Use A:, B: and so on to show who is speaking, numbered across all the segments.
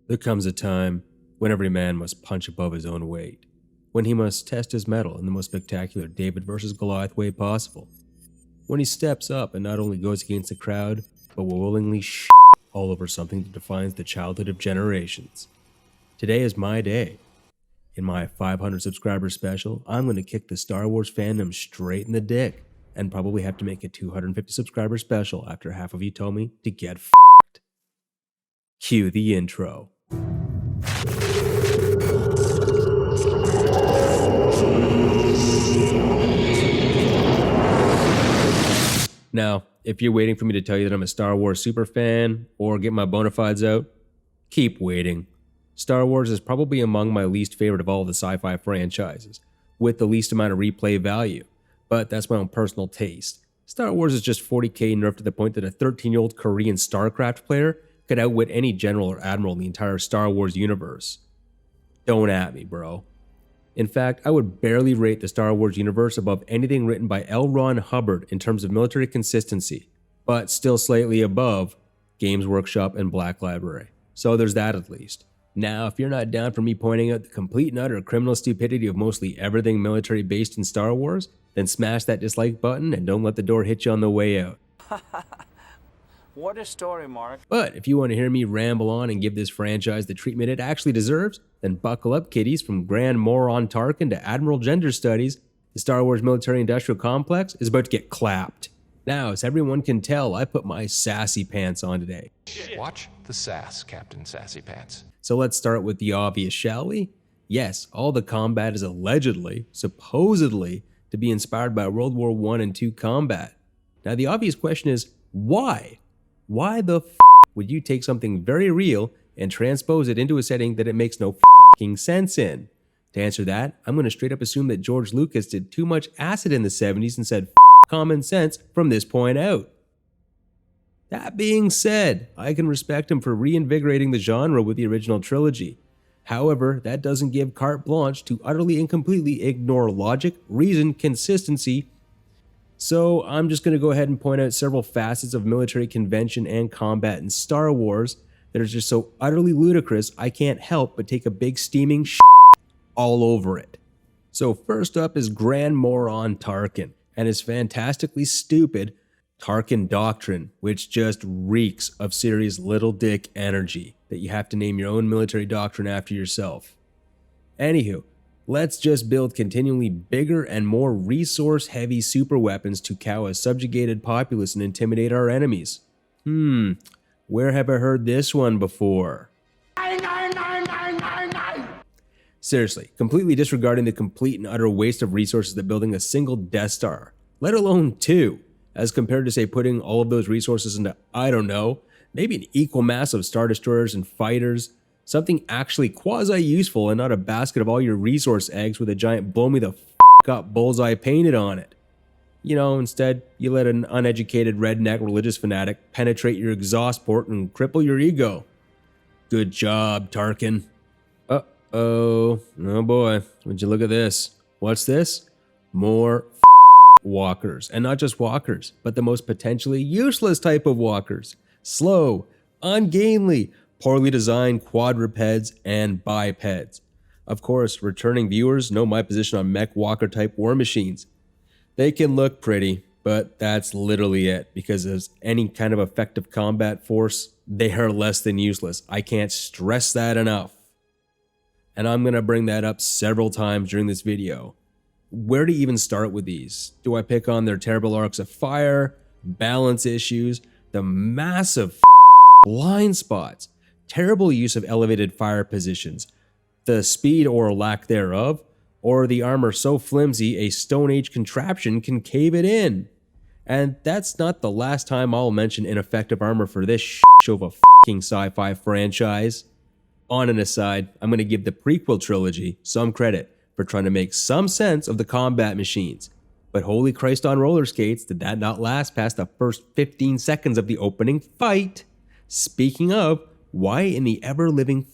A: There comes a time when every man must punch above his own weight, when he must test his mettle in the most spectacular David versus Goliath way possible, when he steps up and not only goes against the crowd, but will willingly all over something that defines the childhood of generations. Today is my day. In my 500 subscriber special, I'm going to kick the Star Wars fandom straight in the dick, and probably have to make a 250 subscriber special after half of you told me to get f***ed. Cue the intro. Now, if you're waiting for me to tell you that I'm a Star Wars superfan or get my bona fides out, keep waiting. Star Wars is probably among my least favorite of all the sci-fi franchises, with the least amount of replay value, but that's my own personal taste. Star Wars is just 40k nerfed to the point that a 13-year-old Korean StarCraft player could outwit any general or admiral in the entire Star Wars universe. Don't at me, bro. In fact, I would barely rate the Star Wars universe above anything written by L. Ron Hubbard in terms of military consistency, but still slightly above Games Workshop and Black Library. So there's that at least. Now, if you're not down for me pointing out the complete and utter criminal stupidity of mostly everything military based in Star Wars, then smash that dislike button and don't let the door hit you on the way out.
B: What a story, Mark.
A: But if you want to hear me ramble on and give this franchise the treatment it actually deserves, then buckle up, kiddies. From Grand Moron Tarkin to Admiral Gender Studies, the Star Wars military-industrial complex is about to get clapped. Now, as everyone can tell, I put my sassy pants on today.
C: Watch the sass, Captain Sassy Pants.
A: So let's start with the obvious, shall we? Yes, all the combat is allegedly, supposedly, to be inspired by World War I and II combat. Now, the obvious question is, why? Why the would you take something very real and transpose it into a setting that it makes no sense in? To answer that, I'm going to straight up assume that George Lucas did too much acid in the 70s and said common sense from this point out. That being said, I can respect him for reinvigorating the genre with the original trilogy. However, that doesn't give carte blanche to utterly and completely ignore logic, reason, consistency. So I'm just going to go ahead and point out several facets of military convention and combat in Star Wars that are just so utterly ludicrous I can't help but take a big steaming all over it. So first up is Grand Moron Tarkin and his fantastically stupid Tarkin Doctrine, which just reeks of serious little dick energy that you have to name your own military doctrine after yourself. Anywho, let's just build continually bigger and more resource-heavy super weapons to cow a subjugated populace and intimidate our enemies. Where have I heard this one before? Seriously, completely disregarding the complete and utter waste of resources that building a single Death Star, let alone two, as compared to say putting all of those resources into, I don't know, maybe an equal mass of Star Destroyers and fighters, something actually quasi-useful and not a basket of all your resource eggs with a giant blow me the up bullseye painted on it. You know, instead, you let an uneducated redneck religious fanatic penetrate your exhaust port and cripple your ego. Good job, Tarkin. Uh-oh. Oh boy, would you look at this? What's this? More walkers. And not just walkers, but the most potentially useless type of walkers. Slow, ungainly, poorly designed quadrupeds and bipeds. Of course, returning viewers know my position on mech walker type war machines. They can look pretty, but that's literally it, because as any kind of effective combat force, they are less than useless. I can't stress that enough. And I'm going to bring that up several times during this video. Where to even start with these? Do I pick on their terrible arcs of fire, balance issues, the massive blind spots, terrible use of elevated fire positions, the speed or lack thereof, or the armor so flimsy a Stone Age contraption can cave it in? And that's not the last time I'll mention ineffective armor for this show of a fucking sci-fi franchise. On an aside, I'm going to give the prequel trilogy some credit for trying to make some sense of the combat machines. But holy Christ on roller skates, did that not last past the first 15 seconds of the opening fight? Speaking of, why in the ever-living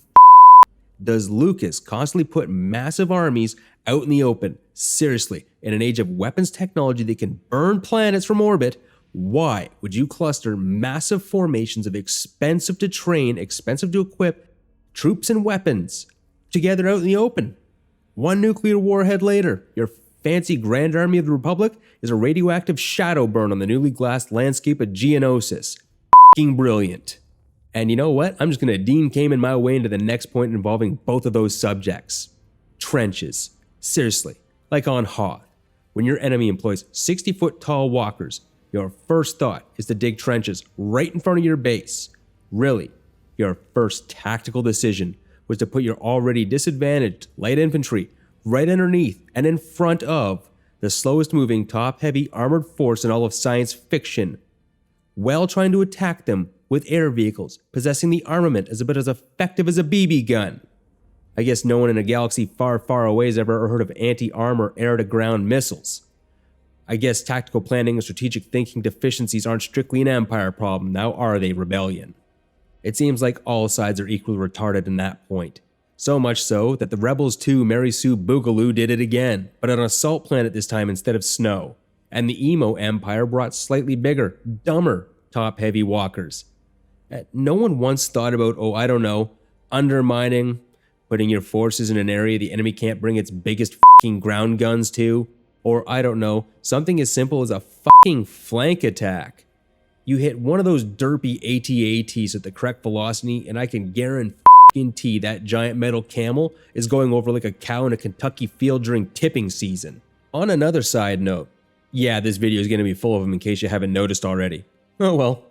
A: does Lucas constantly put massive armies out in the open? Seriously, in an age of weapons technology that can burn planets from orbit, why would you cluster massive formations of expensive to train, expensive to equip, troops and weapons, together out in the open. One nuclear warhead later, your fancy Grand Army of the Republic is a radioactive shadow burn on the newly glassed landscape of Geonosis. F***ing brilliant. And you know what? I'm just going to Dean Kamen my way into the next point involving both of those subjects. Trenches. Seriously, like on Hoth. When your enemy employs 60-foot tall walkers, your first thought is to dig trenches right in front of your base. Really, your first tactical decision was to put your already disadvantaged light infantry right underneath and in front of the slowest moving top-heavy armored force in all of science fiction, while trying to attack them with air vehicles possessing the armament as about as effective as a BB gun. I guess no one in a galaxy far, far away has ever heard of anti-armor air-to-ground missiles. I guess tactical planning and strategic thinking deficiencies aren't strictly an Empire problem, now are they, Rebellion? It seems like all sides are equally retarded in that point. So much so that the Rebels 2 Mary Sue Boogaloo did it again, but on a salt planet this time instead of snow. And the Emo Empire brought slightly bigger, dumber, top-heavy walkers. No one once thought about, undermining, putting your forces in an area the enemy can't bring its biggest f***ing ground guns to, or something as simple as a f***ing flank attack. You hit one of those derpy AT-ATs at the correct velocity, and I can guarantee that giant metal camel is going over like a cow in a Kentucky field during tipping season. On another side note, yeah, this video is going to be full of them in case you haven't noticed already. Oh well.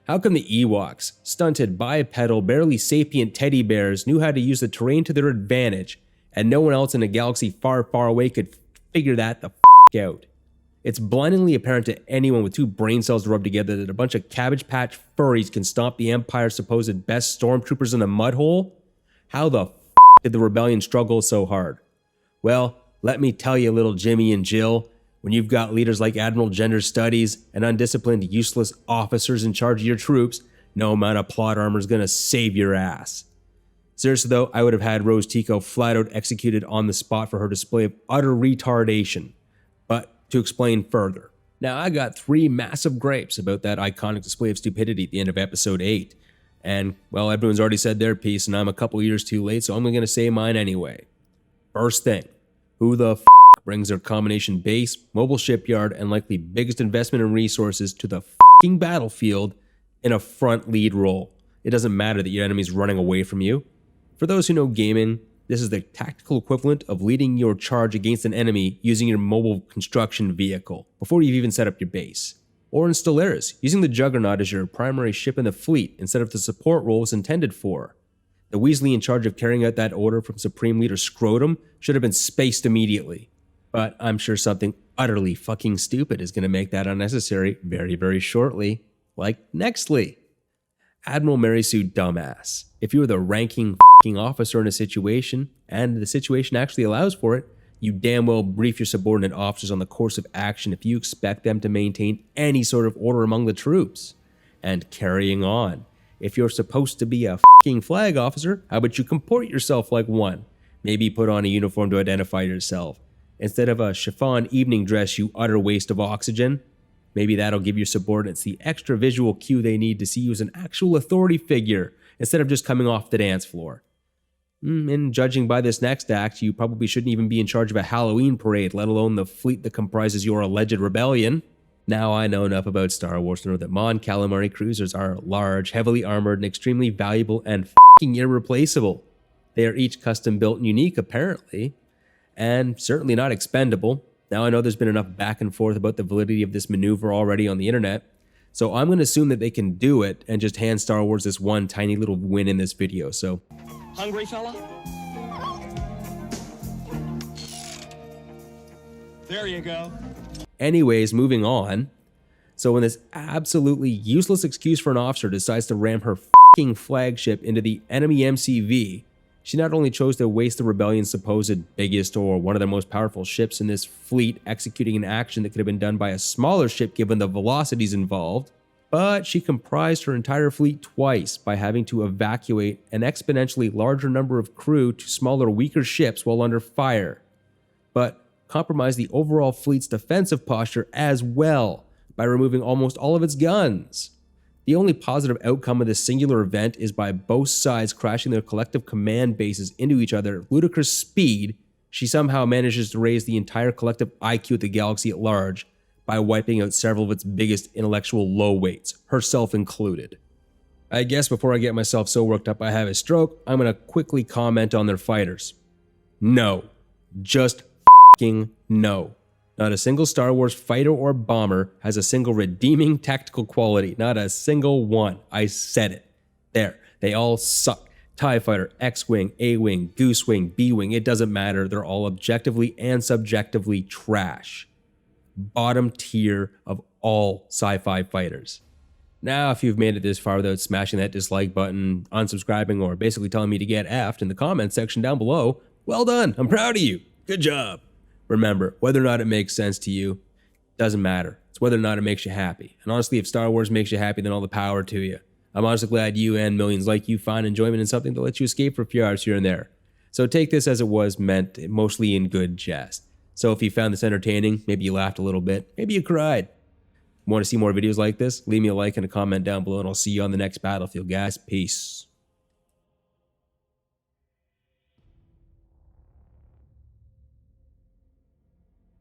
A: How come the Ewoks, stunted, bipedal, barely sapient teddy bears, knew how to use the terrain to their advantage, and no one else in a galaxy far, far away could figure that the f*** out? It's blindingly apparent to anyone with two brain cells rubbed together that a bunch of Cabbage Patch furries can stomp the Empire's supposed best stormtroopers in a mud hole? How the f*** did the Rebellion struggle so hard? Well, let me tell you, little Jimmy and Jill, when you've got leaders like Admiral Gender Studies and undisciplined, useless officers in charge of your troops, no amount of plot armor is gonna save your ass. Seriously though, I would have had Rose Tico flat out executed on the spot for her display of utter retardation. But to explain further. Now, I got 3 massive gripes about that iconic display of stupidity at the end of episode 8. And, well, everyone's already said their piece and I'm a couple years too late, so I'm gonna say mine anyway. First thing, who the f*** brings their combination base, mobile shipyard, and likely biggest investment in resources to the f***ing battlefield in a front lead role? It doesn't matter that your enemy's running away from you. For those who know gaming, this is the tactical equivalent of leading your charge against an enemy using your mobile construction vehicle before you've even set up your base. Or in Stellaris, using the Juggernaut as your primary ship in the fleet instead of the support role it's intended for. The Weasley in charge of carrying out that order from Supreme Leader Scrotum should have been spaced immediately. But I'm sure something utterly fucking stupid is going to make that unnecessary very, very shortly. Like nextly. Admiral Mary Sue Dumbass. If you were the ranking fucking officer in a situation, and the situation actually allows for it, you damn well brief your subordinate officers on the course of action if you expect them to maintain any sort of order among the troops. And carrying on. If you're supposed to be a fucking flag officer, how about you comport yourself like one? Maybe put on a uniform to identify yourself. Instead of a chiffon evening dress, you utter waste of oxygen. Maybe that'll give your subordinates the extra visual cue they need to see you as an actual authority figure, instead of just coming off the dance floor. And judging by this next act, you probably shouldn't even be in charge of a Halloween parade, let alone the fleet that comprises your alleged rebellion. Now I know enough about Star Wars to know that Mon Calamari cruisers are large, heavily armored, and extremely valuable and fucking irreplaceable. They are each custom built and unique, apparently. And certainly not expendable. Now I know there's been enough back and forth about the validity of this maneuver already on the internet, so I'm going to assume that they can do it and just hand Star Wars this one tiny little win in this video, so.
D: Hungry fella? There you go.
A: Anyways, moving on. So when this absolutely useless excuse for an officer decides to ram her fucking flagship into the enemy MCV, she not only chose to waste the Rebellion's supposed biggest or one of their most powerful ships in this fleet executing an action that could have been done by a smaller ship given the velocities involved, but she comprised her entire fleet twice by having to evacuate an exponentially larger number of crew to smaller, weaker ships while under fire, but compromised the overall fleet's defensive posture as well by removing almost all of its guns. The only positive outcome of this singular event is by both sides crashing their collective command bases into each other at ludicrous speed, she somehow manages to raise the entire collective IQ of the galaxy at large by wiping out several of its biggest intellectual low weights, herself included. I guess before I get myself so worked up I have a stroke, I'm going to quickly comment on their fighters. No. Just f***ing no. Not a single Star Wars fighter or bomber has a single redeeming tactical quality. Not a single one. I said it. There. They all suck. TIE Fighter, X-Wing, A-Wing, Goose-Wing, B-Wing, it doesn't matter. They're all objectively and subjectively trash. Bottom tier of all sci-fi fighters. Now, if you've made it this far without smashing that dislike button, unsubscribing, or basically telling me to get effed in the comments section down below, well done. I'm proud of you. Good job. Remember, whether or not it makes sense to you, doesn't matter. It's whether or not it makes you happy. And honestly, if Star Wars makes you happy, then all the power to you. I'm honestly glad you and millions like you find enjoyment in something that lets you escape for a few hours here and there. So take this as it was meant, mostly in good jest. So if you found this entertaining, maybe you laughed a little bit, maybe you cried. Want to see more videos like this? Leave me a like and a comment down below, and I'll see you on the next battlefield, guys. Peace.